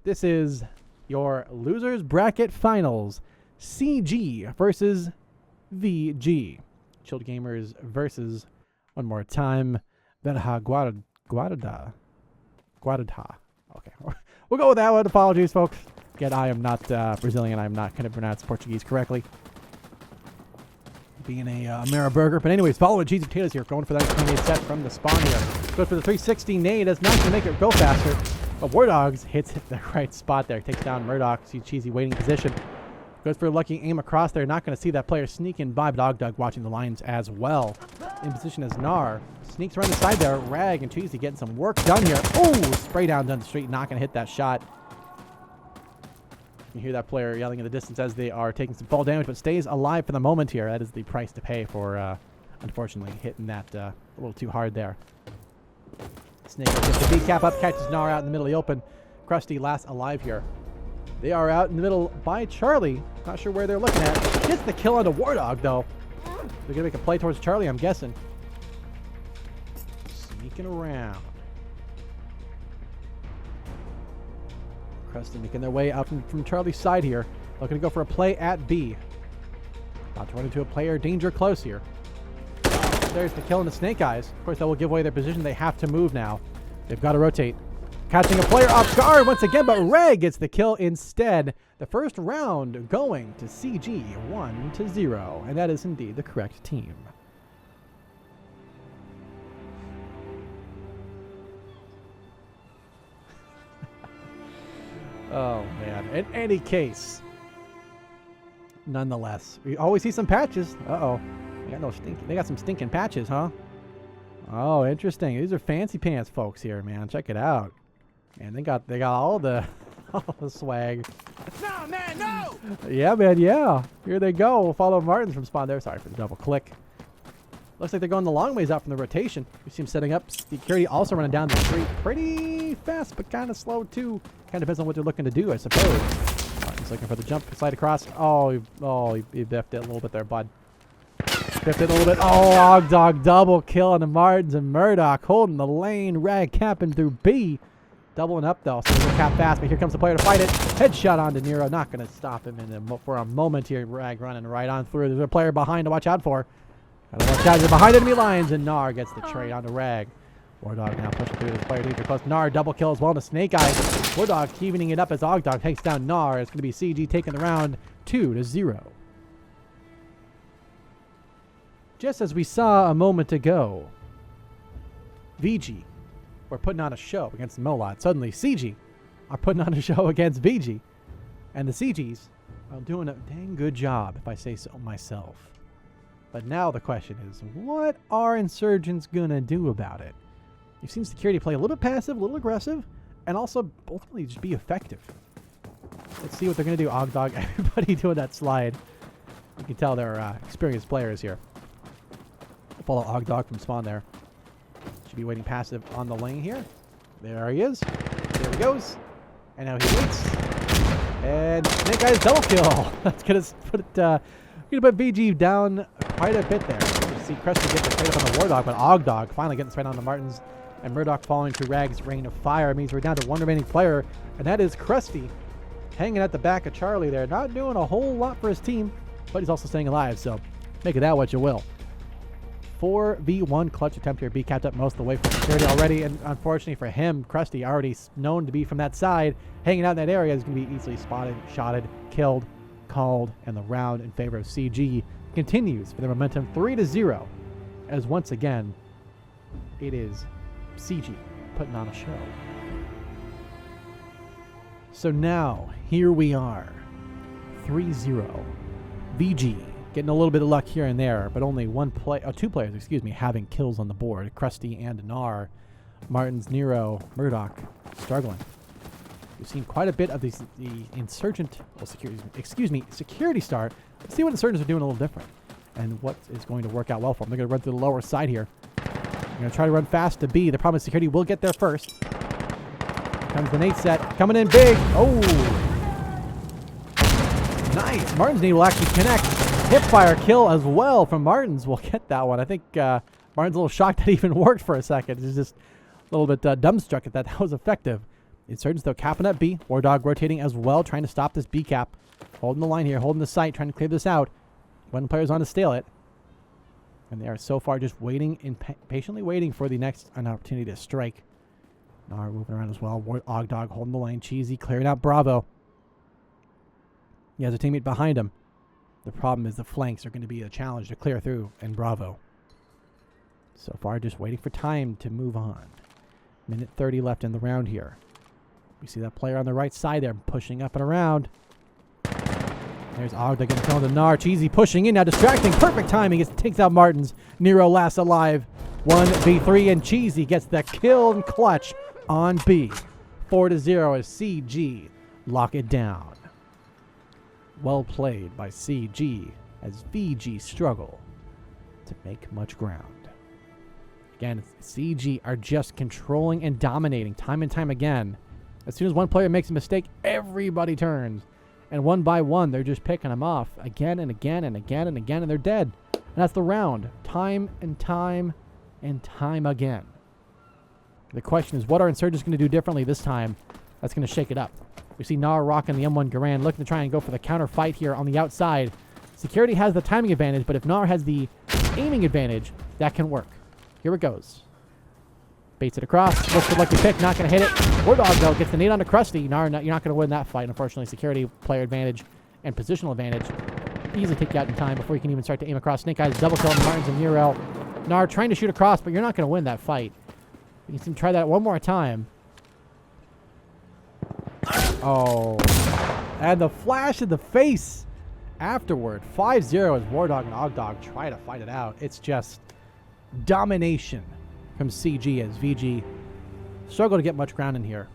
This is your losers bracket finals. CG versus VG. Chilled Gamers versus, one more time, Verha Guarda. Okay, we'll go with that one. Apologies, folks. Again, I am not Brazilian. I'm not going to pronounce Portuguese correctly. Being a Burger. But anyways, following Cheesy Potatoes here. Going for that 28 set from the spawn here. Goes for the 360 nade. That's not going to make it go faster. But War Dogs hits the right spot there. Takes down Murdoch. See Cheesy waiting position. Goes for a lucky aim across there. Not going to see that player sneaking by. But Ogdog watching the lines as well. In position as Nar. Sneaks around the side there. Rag and Cheesy getting some work done here. Oh, spray down the street. Not going to hit that shot. You hear that player yelling in the distance as they are taking some fall damage, but stays alive for the moment here. That is the price to pay for, unfortunately, hitting that a little too hard there. Snake gets the B cap up, catches Nar out in the middle of the open. Krusty last alive here. They are out in the middle by Charlie. Not sure where they're looking at. Gets the kill on the War Dog, though. They're going to make a play towards Charlie, I'm guessing. Sneaking around. Krusty making their way out from Charlie's side here. Looking to go for a play at B. About to run into a player danger close here. There's the kill in the Snake Eyes. Of course, that will give away their position. They have to move now. They've got to rotate. Catching a player off guard once again, but Reg gets the kill instead. The first round going to CG 1-0. And that is indeed the correct team. Oh, man. In any case, nonetheless, we always see some patches. Uh-oh. They got some stinking patches, huh? Oh, interesting. These are fancy pants folks here, man. Check it out. And they got all the swag. No, man, no! Yeah, man, yeah. Here they go. We'll follow Martins from spawn there. Sorry for the double click. Looks like they're going the long ways out from the rotation. We see them setting up. Security also running down the street pretty fast, but kind of slow too. Kind of depends on what they're looking to do, I suppose. Martin's looking for the jump, slide across. He biffed it a little bit there, bud. Biffed it a little bit. Oh, Ogdog double kill on the Martins and Murdoch holding the lane. Rag capping through B. Doubling up though, so he'll cap fast, but here comes the player to fight it. Headshot on De Niro. Not going to stop him for a moment here. Rag running right on through. There's a player behind to watch out for. Gotta watch out. They're behind enemy lines, and Nar gets the trade on the Rag. War Dog now pushing through this player deeper close. Nar double kill as well to Snake Eyes. War Dog evening it up as Ogdog takes down Nar. It's going to be CG taking the round 2-0. Just as we saw a moment ago, VG were putting on a show against Molot. Suddenly, CG are putting on a show against VG. And the CGs are doing a dang good job, if I say so myself. But now the question is, what are Insurgents going to do about it? You've seen Security play a little passive, a little aggressive, and also ultimately just be effective. Let's see what they're going to do. Ogdog, everybody doing that slide. You can tell they're experienced players here. We'll follow Ogdog from spawn there. Should be waiting passive on the lane here. There he is. There he goes. And now he waits. And Snake Eyes double kill. That's going to put it... Gonna put VG down quite a bit there. You see Krusty get the trade up on the War Dog, but Ogdog finally getting straight on the Martins, and Murdoch falling to Rag's rain of fire. It means we're down to one remaining player, and that is Krusty, hanging at the back of Charlie there. Not doing a whole lot for his team, but he's also staying alive, so make of that what you will. 4v1 clutch attempt here. B capped up most of the way from Security already, and unfortunately for him, Krusty, already known to be from that side, hanging out in that area, is going to be easily spotted, shotted, killed, called, and the round in favor of CG continues for their momentum 3-0, as once again it is CG putting on a show. So now here we are, 3-0. VG getting a little bit of luck here and there, but only two players having kills on the board. Krusty and Nar. Martins, Nero, Murdoch struggling. We've seen quite a bit of the Insurgent, Security start. Let's see what Insurgents are doing a little different and what is going to work out well for them. They're going to run through the lower side here. They're going to try to run fast to B. The problem is Security will get there first. Here comes the nade set. Coming in big. Oh! Nice. Martin's nade will actually connect. Hipfire kill as well from Martins. We'll get that one. I think Martin's a little shocked that it even worked for a second. He's just a little bit dumbstruck at that. That was effective. Insurgents, though, capping up B. War Dog rotating as well, trying to stop this B cap. Holding the line here, holding the site, trying to clear this out. One player's on to steal it. And they are so far just waiting, patiently waiting for the next opportunity to strike. Nar moving around as well. Ogdog holding the lane. Cheesy clearing out Bravo. He has a teammate behind him. The problem is the flanks are going to be a challenge to clear through in Bravo. So far just waiting for time to move on. Minute 30 left in the round here. We see that player on the right side there pushing up and around. There's Ogdog getting killed to Nar. Cheesy pushing in now, distracting. Perfect timing. It takes out Martins. Nero last alive. 1v3 and Cheesy gets the kill and clutch on B. 4-0 as CG lock it down. Well played by CG as VG struggle to make much ground. Again, CG are just controlling and dominating time and time again. As soon as one player makes a mistake, everybody turns. And one by one, they're just picking them off again and again and again and again, and they're dead. And that's the round. Time and time and time again. The question is, what are Insurgents going to do differently this time that's going to shake it up? We see Nar rocking the M1 Garand, looking to try and go for the counter fight here on the outside. Security has the timing advantage, but if Nar has the aiming advantage, that can work. Here it goes. Baits it across. Looks for lucky pick. Not going to hit it. War Dog, though, gets the nade onto Krusty. Nar, you're not going to win that fight, unfortunately. Security, player advantage, and positional advantage. Easily take you out in time before you can even start to aim across. Snake Eyes double kill Martins and Nero. Nar trying to shoot across, but you're not going to win that fight. You can try that one more time. Oh. And the flash in the face afterward. 5-0 as War Dog and Ogdog try to fight it out. It's just domination from CG as VG struggle to get much ground in here.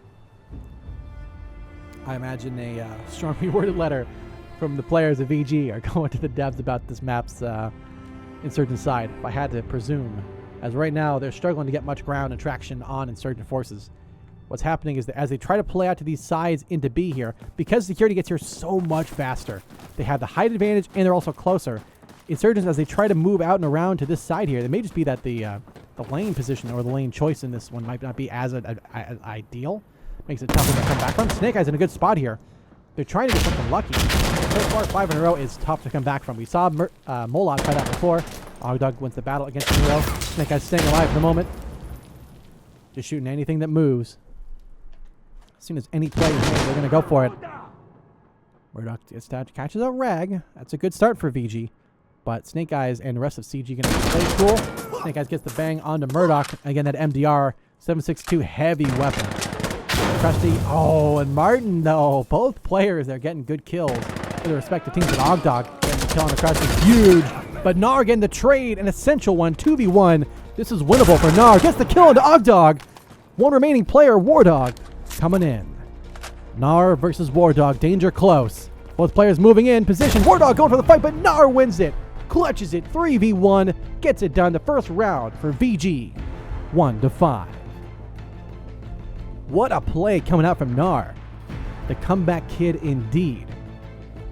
I imagine a strongly worded letter from the players of VG are going to the devs about this map's Insurgent side, if I had to presume. As right now, they're struggling to get much ground and traction on Insurgent forces. What's happening is that as they try to play out to these sides into B here, because security gets here so much faster, they have the height advantage and they're also closer. Insurgents, as they try to move out and around to this side here, it may just be that the lane position or the lane choice in this one might not be as ideal. Makes it tougher to come back from. Snake Eyes in a good spot here. They're trying to get something lucky. So far, 5 in a row is tough to come back from. We saw Molot try that before. Ogdog wins the battle against Nero. Snake Eyes staying alive for the moment. Just shooting anything that moves. As soon as any play is made, they're going to go for it. Murdoch catches a rag. That's a good start for VG. But Snake Eyes and the rest of CG going to play cool. Snake Eyes gets the bang onto Murdoch. Again, that MDR 7.62 heavy weapon. Krusty. Oh, and Martin, though. Both players, they're getting good kills with the respective teams. But Ogdog getting the kill on the Krusty. Huge. But Nar getting the trade, an essential one. 2v1. This is winnable for Nar. Gets the kill onto Ogdog. One remaining player, War Dog, coming in. Nar versus War Dog. Danger close. Both players moving in. Position. War Dog going for the fight, but Nar wins it. Clutches it. 3v1. Gets it done. The first round for VG. 1-5. What a play coming out from Nar. The comeback kid indeed.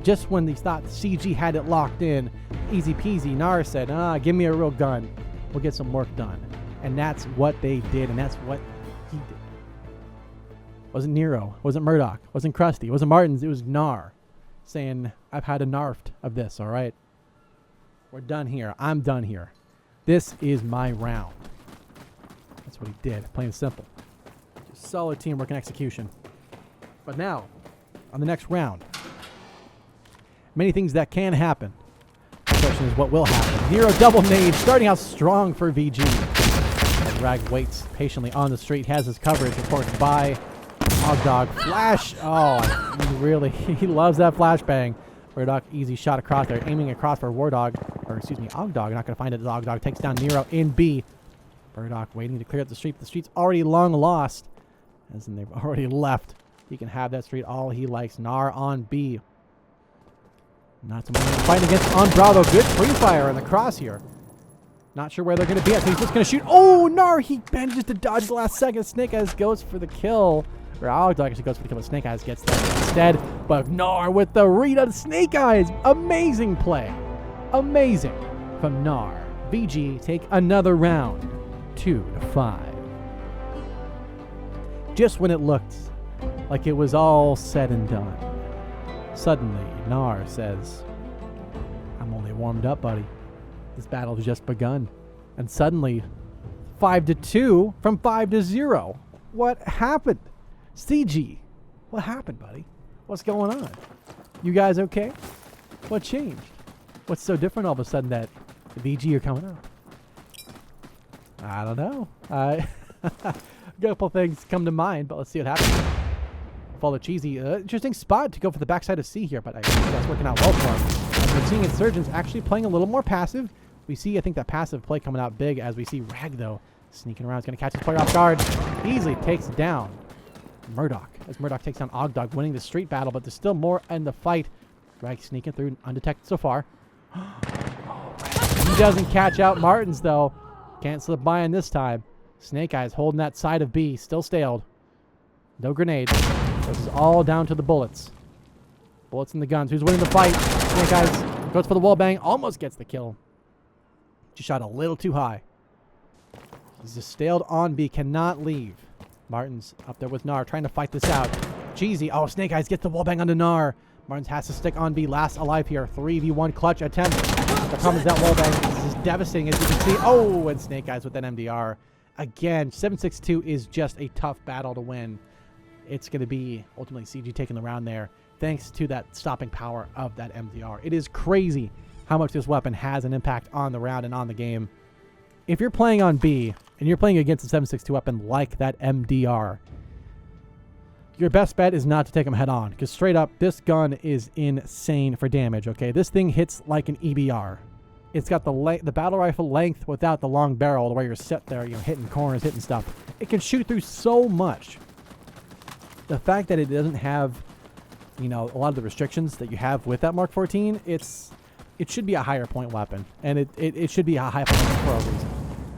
Just when they thought CG had it locked in, easy peasy, Nar said, give me a real gun. We'll get some work done. And that's what they did, and that's what he did. Wasn't Nero, wasn't Murdoch, wasn't Krusty, wasn't Martins, it was Nar saying, I've had a narfed of this, all right? We're done here. I'm done here. This is my round. That's what he did, plain and simple. Just solid teamwork and execution. But now, on the next round, many things that can happen. The question is what will happen. Nero double nade, starting out strong for VG. As Rag waits patiently on the street, has his coverage, of course, by Ogdog. Flash! Oh, he loves that flashbang. Murdoch, easy shot across there, aiming across for Ogdog. Not going to find it as Ogdog takes down Nero in B. Murdoch waiting to clear up the street. The street's already long lost, as in they've already left. He can have that street all he likes. Nar on B. Not someone fighting against on Bravo. Good free fire on the cross here. Not sure where they're going to be at, so he's just going to shoot. Oh, Nar, he manages to dodge the last second. Snake Eyes goes for the kill. Or Ogdog actually goes for the kill, but Snake Eyes gets that instead. But Nar with the read on Snake Eyes. Amazing play. Amazing from Nar. VG take another round. 2-5. Just when it looked like it was all said and done. Suddenly, Nar says, I'm only warmed up, buddy. This battle's just begun. And suddenly, 5-2 from 5-0. What happened? CG, what happened, buddy? What's going on? You guys okay? What changed? What's so different all of a sudden that the VG are coming up? I don't know. A couple things come to mind, but let's see what happens. Follow Cheesy. Interesting spot to go for the backside of C here, but I think that's working out well for him. And we're seeing Insurgents actually playing a little more passive. We see, I think, that passive play coming out big as we see Rag, though, sneaking around. He's going to catch his player off guard. Easily takes down Murdoch, as Murdoch takes down Ogdog, winning the street battle, but there's still more in the fight. Rag sneaking through, undetected so far. He doesn't catch out Martins, though. Can't slip by him this time. Snake Eyes holding that side of B, still staled. No grenade. This is all down to the bullets. Bullets in the guns. Who's winning the fight? Snake Eyes goes for the wall bang, almost gets the kill. Just shot a little too high. He's just staled on B, cannot leave. Martin's up there with Nar, trying to fight this out. Cheesy. Oh, Snake Eyes gets the wallbang onto Nar. Martins has to stick on B. Last alive here. 3v1 clutch attempt. The problem is that wallbang. This is devastating, as you can see. Oh, and Snake Eyes with that MDR. Again, 7-6-2 is just a tough battle to win. It's going to be ultimately CG taking the round there, thanks to that stopping power of that MDR. It is crazy how much this weapon has an impact on the round and on the game. If you're playing on B, and you're playing against a 7.62 weapon like that MDR, your best bet is not to take them head on, because straight up, this gun is insane for damage, okay? This thing hits like an EBR. It's got the battle rifle length without the long barrel, where you're set there, hitting corners, hitting stuff. It can shoot through so much. The fact that it doesn't have, a lot of the restrictions that you have with that Mark 14, it should be a higher point weapon, and it should be a high point for a reason.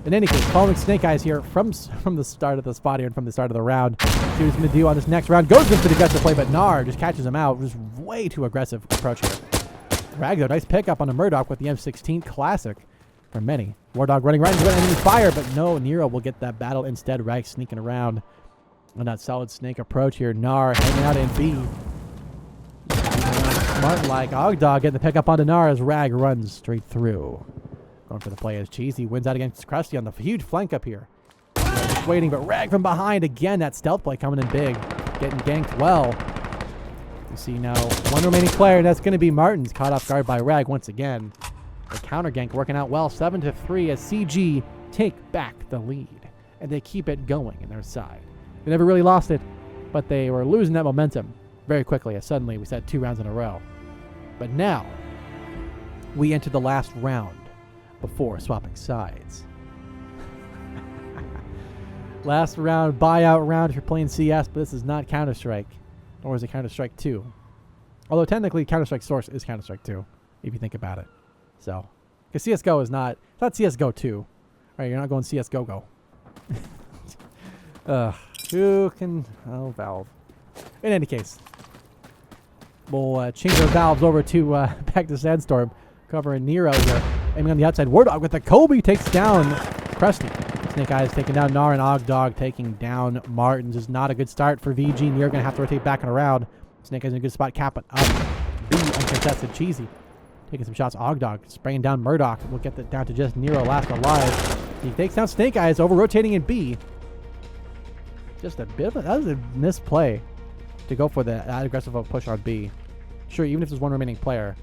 In any case, following Snake Eyes here from the start of the spot here and from the start of the round, see what he's going to do on this next round. Goes in for the aggressive play, but Nar just catches him out. Just way too aggressive approach here. Rag, though, nice pickup on the Murdoch with the M16 classic for many. Wardog running right into enemy fire, but no, Nero will get that battle instead. Rag sneaking around on that solid snake approach here. Nar hanging out in B. Smart like Ogdog getting the pickup onto Nar as Rag runs straight through. Going for the play as Cheesy wins out against Krusty on the huge flank up here. Just waiting, but Rag from behind again. That stealth play coming in big. Getting ganked well. You see now one remaining player, and that's going to be Martins, caught off guard by Rag once again. The counter gank working out well. 7-3 as CG take back the lead. And they keep it going in their side. They never really lost it, but they were losing that momentum very quickly as suddenly we said 2 rounds in a row. But now we enter the last round before swapping sides. Last round, buyout round if you're playing CS, but this is not Counter-Strike, nor is it Counter-Strike 2. Although technically Counter-Strike Source is Counter-Strike 2, if you think about it. So, because CSGO is not, it's not CSGO 2. All right, you're not going CSGO. Who can, Valve. In any case, we'll change our valves over to back to Sandstorm, covering Nero here. Aiming on the outside. Wardog with the Kobe takes down Krusty. Snake Eyes taking down Nar, and Ogdog taking down Martins. Is not a good start for VG. Nero going to have to rotate back and around. Snake Eyes in a good spot, capping up. B uncontested. Cheesy taking some shots. Ogdog spraying down Murdoch. We'll get that down to just Nero last alive. He takes down Snake Eyes, over rotating in B. Just a bit of that was a misplay to go for that aggressive push on B. Sure, even if there's one remaining player.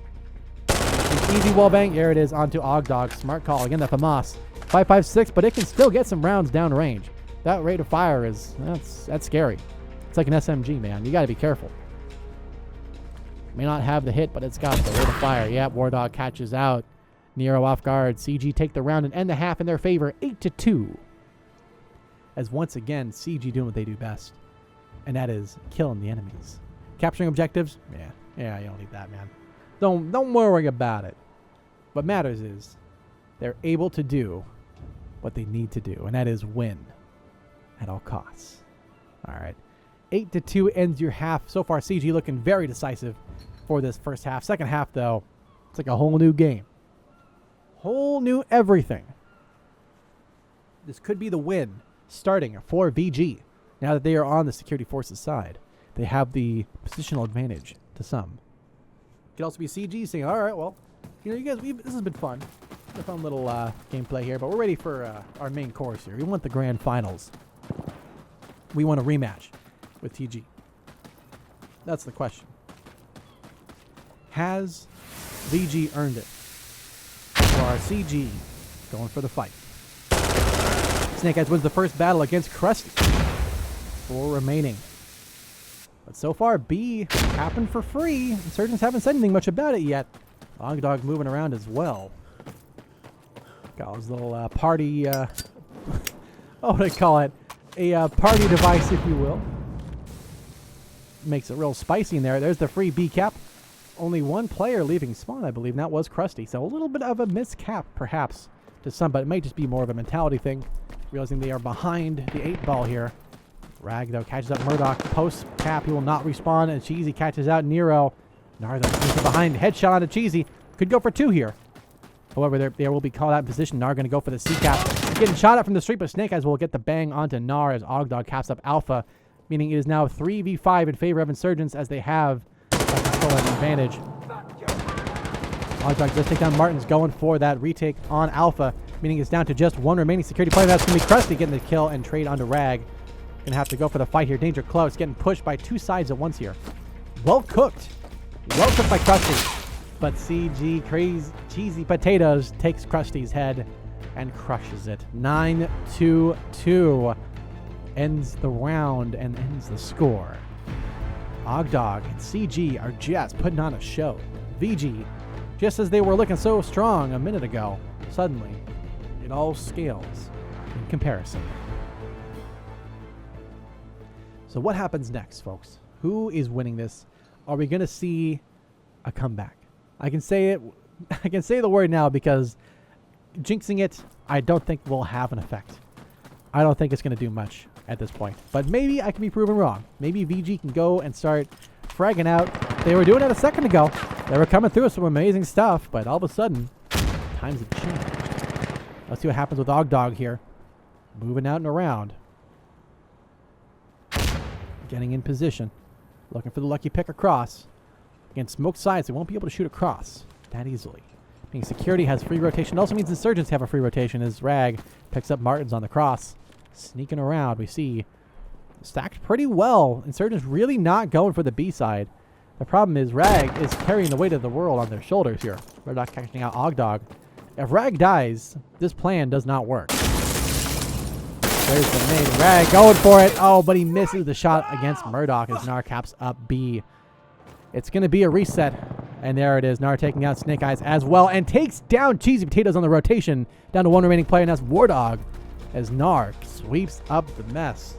Easy wallbang. There it is onto Ogdog. Smart call. Again, that FAMAS. 5.56, but it can still get some rounds downrange. That rate of fire is, that's scary. It's like an SMG, man. You got to be careful. May not have the hit, but it's got the rate of fire. Yep, Wardog catches out. Nero off guard. CG take the round and end the half in their favor. 8-2. As once again, CG doing what they do best. And that is killing the enemies. Capturing objectives? Yeah, you don't need that, man. Don't worry about it. What matters is they're able to do what they need to do, and that is win at all costs. All right. 8-2 ends your half. So far, CG looking very decisive for this first half. Second half, though, it's like a whole new game. Whole new everything. This could be the win starting for VG now that they are on the security forces side. they have the positional advantage to some. Could also be CG saying, all right, well, you guys, this has been fun. A fun little gameplay here, but we're ready for our main course here. We want the grand finals. We want a rematch with TG. That's the question. Has VG earned it? Or are CG going for the fight? Snake Eyes wins the first battle against Krusty. 4 remaining. But so far, B happened for free. Insurgents haven't said anything much about it yet. Ogdog moving around as well. Got his little party, what would I call it? A party device, if you will. Makes it real spicy in there. There's the free B cap. Only one player leaving spawn, I believe, and that was Krusty. So a little bit of a miscap, perhaps, to some, but it may just be more of a mentality thing. Realizing they are behind the 8 ball here. Rag, though, catches up Murdoch. Post cap, he will not respawn, and Cheesy catches out Nero. Nar, though, sneaks behind. Headshot onto Cheesy. Could go for 2 here. However, there will be called out in position. Nar going to go for the C cap. Getting shot at from the street, but Snake Eyes will get the bang onto Nar as Ogdog caps up Alpha, meaning it is now 3v5 in favor of Insurgents as they have a control advantage. Ogdog does take down Martins, going for that retake on Alpha, meaning it's down to just 1 remaining security player. That's going to be Krusty getting the kill and trade onto Rag. Going to have to go for the fight here. Danger close, getting pushed by 2 sides at once here. Well cooked. Well cooked by Krusty. But CG Crazy Cheesy Potatoes takes Krusty's head and crushes it. 9-2 ends the round and ends the score. Ogdog and CG are just putting on a show. VG, just as they were looking so strong a minute ago, suddenly it all scales in comparison. So what happens next, folks? Who is winning this? Are we going to see a comeback? I can say it. I can say the word now because jinxing it, I don't think will have an effect. I don't think it's going to do much at this point. But maybe I can be proven wrong. Maybe VG can go and start fragging out. They were doing it a second ago. They were coming through with some amazing stuff, but all of a sudden, times have changed. Let's see what happens with Ogdog here. Moving out and around. Getting in position. Looking for the lucky pick across. Against smoked sides, they won't be able to shoot across that easily. Being security has free rotation. It also means Insurgents have a free rotation as Rag picks up Martins on the cross. Sneaking around, we see stacked pretty well. Insurgents really not going for the B side. The problem is Rag is carrying the weight of the world on their shoulders here. They're not catching out Ogdog. If Rag dies, this plan does not work. There's the nade. Rag going for it. Oh, but he misses the shot against Murdoch as Nar caps up B. It's going to be a reset. And there it is. Nar taking out Snake Eyes as well. And takes down Cheesy Potatoes on the rotation. Down to 1 remaining player. And that's Wardog. As Nar sweeps up the mess.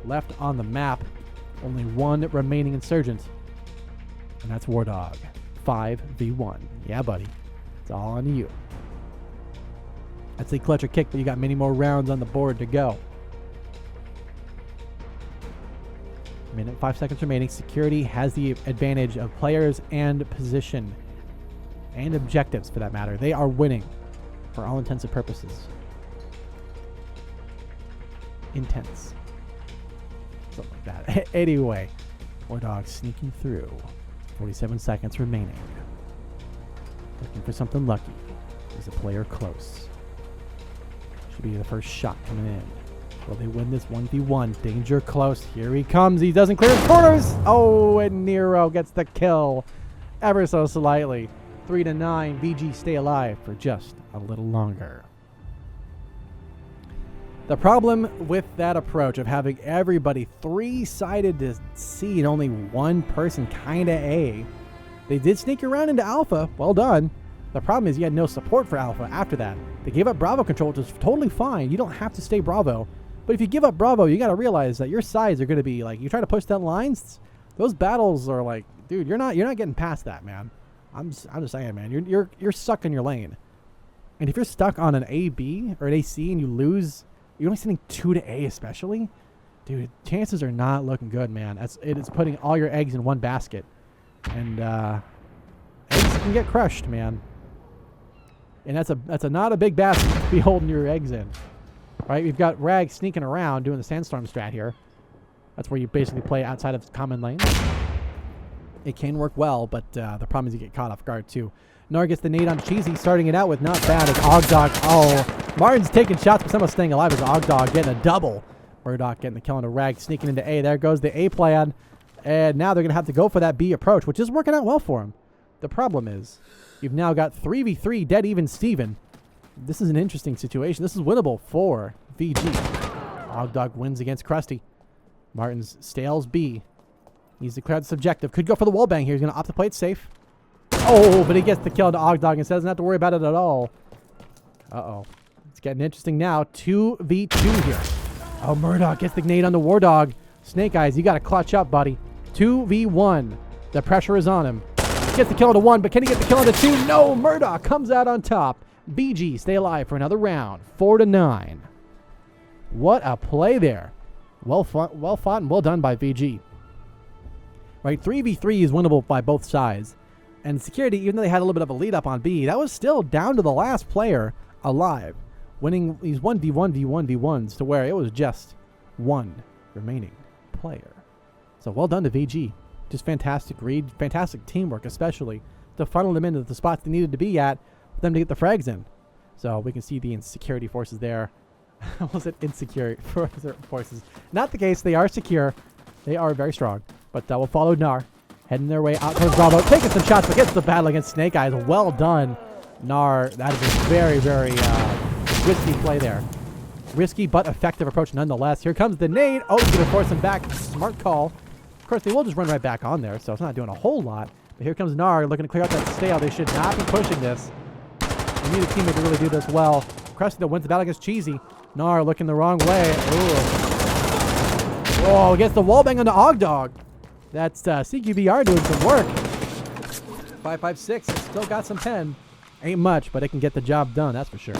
Left on the map. Only 1 remaining Insurgent. And that's Wardog. 5v1. Yeah, buddy. It's all on you. That's a clutcher kick, but you got many more rounds on the board to go. Minute 5 seconds remaining. Security has the advantage of players and position and objectives for that matter. They are winning for all intents and purposes. Intense. Something like that. Anyway, Wardog sneaking through. 47 seconds remaining. Looking for something lucky. There's a player close. Should be the first shot coming in. Will they win this 1v1? Danger close. Here he comes. He doesn't clear his corners. Oh, and Nero gets the kill ever so slightly. 3-9. VG stay alive for just a little longer. The problem with that approach of having everybody 3-sided to C and only 1 person kind of A, they did sneak around into Alpha. Well done. The problem is you had no support for Alpha after that. They gave up Bravo control, which is totally fine. You don't have to stay Bravo. But if you give up Bravo, you got to realize that your sides are going to be like, you try to push that lines, those battles are like, dude, you're not getting past that, man. I'm just saying, man, you're stuck in your lane. And if you're stuck on an AB or an AC and you lose, you're only sending 2 to A especially, dude, chances are not looking good, man. It's putting all your eggs in one basket. And eggs can get crushed, man. And that's a not a big basket to be holding your eggs in. Right, we've got Rag sneaking around doing the Sandstorm strat here. That's where you basically play outside of common lanes. It can work well, but the problem is you get caught off guard too. Nar gets the nade on Cheesy, starting it out with not bad as Ogdog. Oh, Martin's taking shots, but someone's staying alive as Ogdog getting a double. Murdoch getting the kill on a Rag, sneaking into A. There goes the A plan. And now they're going to have to go for that B approach, which is working out well for him. The problem is, you've now got 3v3 dead even Steven. This is an interesting situation. This is winnable for VG. Ogdog wins against Krusty. Martin's stales B. He's declared subjective. Could go for the wall bang here. He's going to opt to play it safe. Oh, but he gets the kill into Ogdog and doesn't have to worry about it at all. Uh-oh. It's getting interesting now. 2v2 here. Oh, Murdoch gets the nade on the War Dog. Snake Eyes, you got to clutch up, buddy. 2v1. The pressure is on him. Gets the kill into 1, but can he get the kill into 2? No, Murdoch comes out on top. BG stay alive for another round. 4-9. What a play there. Well fought and well done by VG. Right, 3v3 is winnable by both sides. And Security, even though they had a little bit of a lead up on B, that was still down to the last player alive. Winning these 1v1v1v1s to where it was just one remaining player. So well done to VG. Just fantastic read, fantastic teamwork, especially to funnel them into the spots they needed to be at for them to get the frags in. So we can see the insecurity forces there. Was it insecure forces? Not the case. They are secure. They are very strong. But we'll follow Nar. Heading their way out towards Bravo. Taking some shots, but gets the battle against Snake Eyes. Well done, Nar. That is a very, very risky play there. Risky but effective approach nonetheless. Here comes the nade. Oh, he's going to force him back. Smart call. Of course, they will just run right back on there, so it's not doing a whole lot. But here comes Nar looking to clear out that stale. They should not be pushing this. They need a teammate to really do this well. Krusty though wins the battle against Cheesy. Nar looking the wrong way. Ooh. Oh, gets the wall bang on the Ogdog. That's CQBR doing some work. 5.56. Still got some pen. Ain't much, but it can get the job done, that's for sure.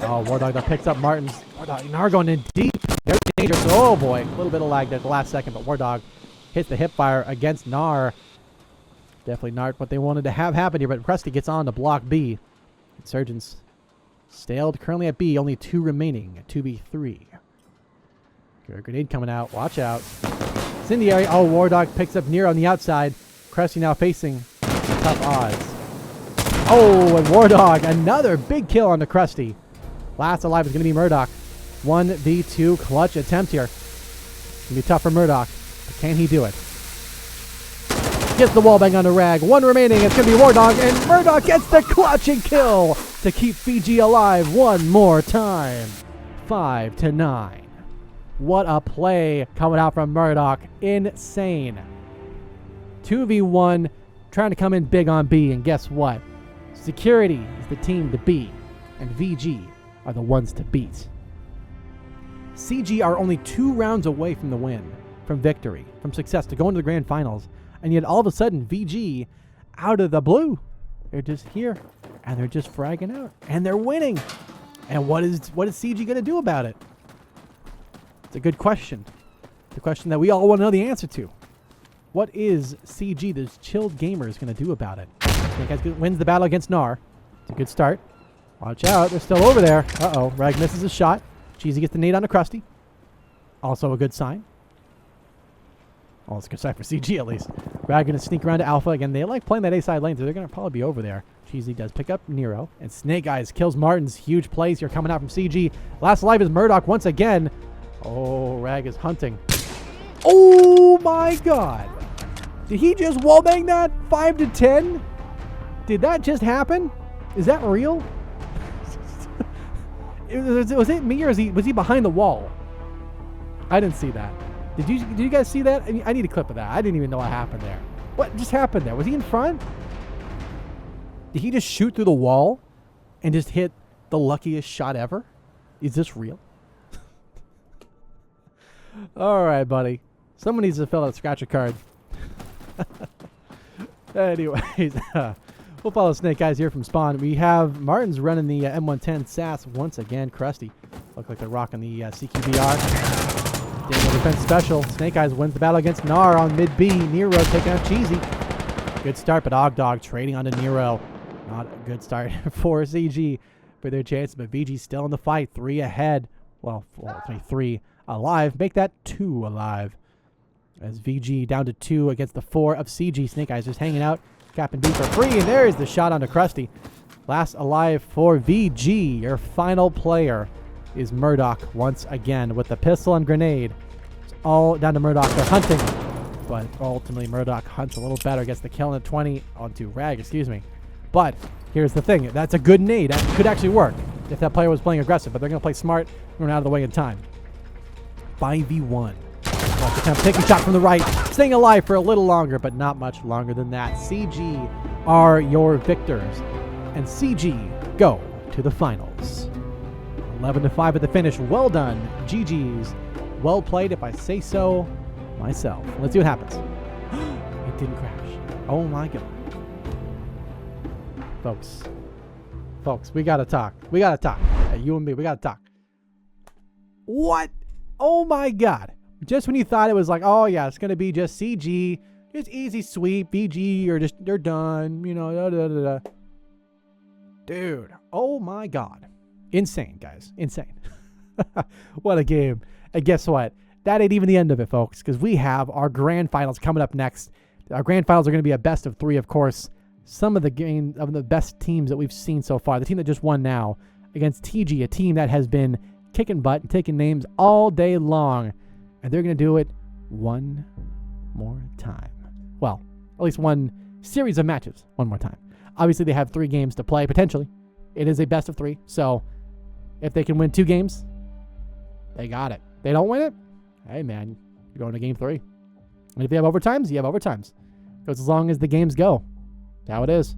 Oh, War Dog that picks up Martin's. War Dog, Nar going in deep. Very dangerous. Oh boy, a little bit of lag there at the last second, but War Dog hits the hip fire against Nar. Definitely not what they wanted to have happen here, but Krusty gets on to block B. Insurgents staled currently at B, only 2 remaining. 2v3. Good grenade coming out. Watch out. Incendiary. Oh, War Dog picks up Nero on the outside. Krusty now facing tough odds. Oh, and War Dog, another big kill on the Krusty. Last alive is going to be Murdoch. 1v2 clutch attempt here. It's going to be tough for Murdoch. But can he do it? Gets the wall bang on the Rag. 1 remaining. It's going to be War Dog. And Murdoch gets the clutch and kill to keep Fiji alive one more time. 5-9. What a play coming out from Murdoch. Insane. 2v1. Trying to come in big on B. And guess what? Security is the team to beat. And VG are the ones to beat. CG are only 2 rounds away from the win. From victory. From success to go into the grand finals. And yet all of a sudden, VG, out of the blue, they're just here, and they're just fragging out, and they're winning. And what is CG going to do about it? It's a good question. The question that we all want to know the answer to. What is CG, the ChilledGamers, going to do about it? Snake Eyes wins the battle against Nar. It's a good start. Watch out, they're still over there. Uh-oh, Rag misses his shot. Cheesy gets the nade on the Krusty. Also a good sign. Oh, it's a good sign for CG at least. Rag going to sneak around to Alpha. Again, they like playing that A-side lane, so they're going to probably be over there. Cheesy does pick up Nero. And Snake Eyes kills Martin's. Huge plays here coming out from CG. Last alive is Murdoch once again. Oh, Rag is hunting. Oh my god. Did he just wallbang that? 5-10? Did that just happen? Is that real? Was it me or was he behind the wall? I didn't see that. Did you guys see that? I need a clip of that. I didn't even know what happened there. What just happened there? Was he in front? Did he just shoot through the wall and just hit the luckiest shot ever? Is this real? All right, buddy. Someone needs to fill out a scratcher card. Anyways, we'll follow Snake Eyes here from spawn. We have Martin's running the M110 SAS once again. Krusty. Look like they're rocking the CQBR. Daniel defense special. Snake Eyes wins the battle against Nar on mid B. Nero taking out Cheesy. Good start, but Ogdog trading onto Nero. Not a good start for CG for their chances, but VG still in the fight. 3 ahead. Well, 3 alive. Make that 2 alive. As VG down to 2 against the 4 of CG. Snake Eyes just hanging out. Captain B for free, and there's the shot onto Krusty. Last alive for VG. Your final player is Murdoch once again with the pistol and grenade. It's all down to Murdoch. They're hunting, but ultimately Murdoch hunts a little better. Gets the kill in a 20 onto Rag, excuse me. But here's the thing. That's a good nade. That could actually work if that player was playing aggressive, but they're going to play smart, run out of the way in time. 5v1. Left attempt, taking shot from the right, staying alive for a little longer, but not much longer than that. CG are your victors, and CG go to the finals. 11-5 at the finish. Well done, GG's. Well played, if I say so myself. Let's see what happens. It didn't crash. Oh my god. Folks, we gotta talk. Hey, you and me, we gotta talk. What? Oh my god. Just when you thought it was like, oh yeah, it's gonna be just CG, just easy sweep, VG, or just they're done, you know, da, da, da, da. Dude, oh my god. Insane, guys. Insane. What a game. And guess what? That ain't even the end of it, folks, because we have our grand finals coming up next. Our grand finals are going to be a best of 3, of course. Some of the best teams that we've seen so far. The team that just won now against TG, a team that has been kicking butt and taking names all day long. And they're going to do it one more time. Well, at least one series of matches one more time. Obviously, they have 3 games to play, potentially. It is a best of 3. So if they can win 2 games, they got it. They don't win it, hey, man, you're going to game 3. And if you have overtimes, you have overtimes. Goes as long as the games go. That's how it is.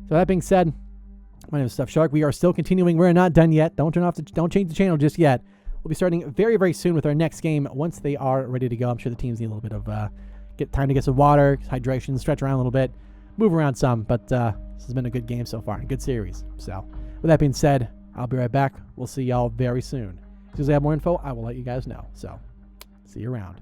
So that being said, my name is Stuff Shark. We are still continuing. We're not done yet. Don't change the channel just yet. We'll be starting very, very soon with our next game once they are ready to go. I'm sure the teams need a little bit of time to get some water, hydration, stretch around a little bit, move around some. But this has been a good game so far, a good series. So with that being said, I'll be right back. We'll see y'all very soon. As soon as I have more info, I will let you guys know. So see you around.